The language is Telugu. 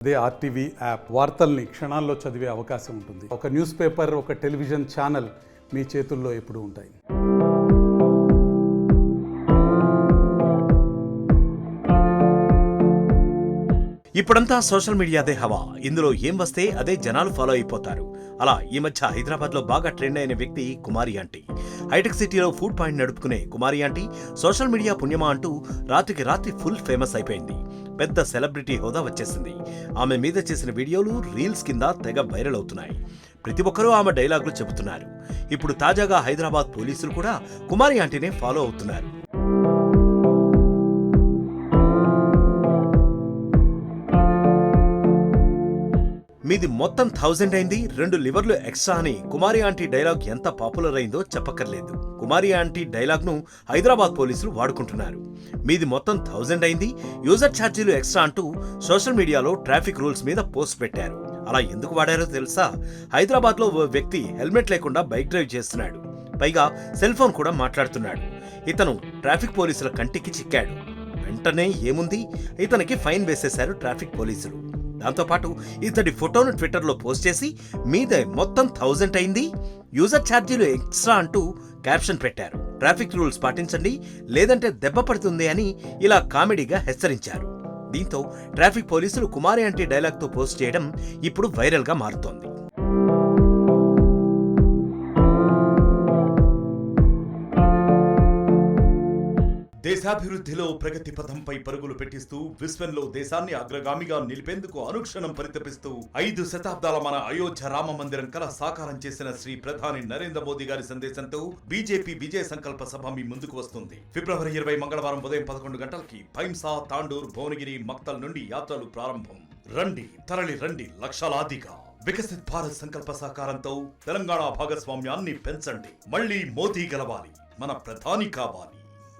అదే ఆర్టీవీ యాప్ వార్తల్ని క్షణాల్లో చదివే అవకాశం ఉంటుంది. ఒక న్యూస్ పేపర్, ఒక టెలివిజన్ ఛానల్ మీ చేతుల్లో ఎప్పుడూ ఉంటాయి. ఇప్పుడంతా సోషల్ మీడియాదే హవా. ఇందులో ఏం వస్తే అదే జనాలు ఫాలో అయిపోతారు. అలా ఈ మధ్య హైదరాబాద్లో బాగా ట్రెండ్ అయిన వ్యక్తి కుమారి ఆంటీ. హైటెక్ సిటీలో ఫుడ్ పాయింట్ నడుపుకునే కుమారి ఆంటీ సోషల్ మీడియా పుణ్యమా అంటూ రాత్రికి రాత్రి ఫుల్ ఫేమస్ అయిపోయింది. పెద్ద సెలబ్రిటీ హోదా వచ్చేసింది. ఆమె మీద చేసిన వీడియోలు రీల్స్ కింద తెగ వైరల్ అవుతున్నాయి. ప్రతి ఒక్కరూ ఆమె డైలాగులు చెబుతున్నారు. ఇప్పుడు తాజాగా హైదరాబాద్ పోలీసులు కూడా కుమారి ఆంటీనే ఫాలో అవుతున్నారు. మీది మొత్తం 1000 అయింది, 2 లివర్లు ఎక్స్ట్రా అని కుమారి ఆంటీ డైలాగ్ ఎంత పాపులర్ అయిందో చెప్పక్కర్లేదు. కుమారి ఆంటీ డైలాగ్ ను హైదరాబాద్ పోలీసులు వాడుకుంటున్నారు. మీది మొత్తం 1000 అయింది, యూజర్ ఛార్జీలు ఎక్స్ట్రా అంటూ సోషల్ మీడియాలో ట్రాఫిక్ రూల్స్ మీద పోస్ట్ పెట్టారు. అలా ఎందుకు వాడారో తెలుసా? హైదరాబాద్ లో ఓ వ్యక్తి హెల్మెట్ లేకుండా బైక్ డ్రైవ్ చేస్తున్నాడు. పైగా సెల్ ఫోన్ కూడా మాట్లాడుతున్నాడు. ఇతను ట్రాఫిక్ పోలీసుల కంటికి చిక్కాడు. వెంటనే ఏముంది, ఇతనికి ఫైన్ వేసేశారు ట్రాఫిక్ పోలీసులు. దాంతోపాటు ఇతడి ఫోటోను ట్విట్టర్లో పోస్ట్ చేసి మీదే మొత్తం 1000 అయింది, యూజర్ ఛార్జీలు ఎక్స్ట్రా అంటూ క్యాప్షన్ పెట్టారు. ట్రాఫిక్ రూల్స్ పాటించండి లేదంటే దెబ్బ పడుతుంది అని ఇలా కామెడీగా హెచ్చరించారు. దీంతో ట్రాఫిక్ పోలీసులు కుమారి ఆంటీ డైలాగ్తో పోస్ట్ చేయడం ఇప్పుడు వైరల్గా మారుతోంది. దేశాభివృద్ధిలో ప్రగతి పథంపై పరుగులు పెట్టిస్తూ విశ్వంలో దేశాన్ని అగ్రగామిగా నిలిపేందుకు అనుక్షణం పరితపిస్తూ 5 శతాబ్దాల మన అయోధ్య రామ మందిరం కల సాకారం చేసిన శ్రీ ప్రధాని నరేంద్ర మోదీ గారి సందేశంతో బీజేపీ విజయ సంకల్ప సభ మీ ముందుకు వస్తుంది. ఫిబ్రవరి 20 మంగళవారం ఉదయం 11 గంటలకి భైంసా, తాండూర్, భువనగిరి, మక్తల్ నుండి యాత్రలు ప్రారంభం. రండి, తరలి రండి లక్షలాదిగా. వికసిత్ భారత్ సంకల్ప సాకారంతో తెలంగాణ భాగస్వామ్యాన్ని పెంచండి. మళ్లీ మోదీ గెలవాలి, మన ప్రధాని కావాలి.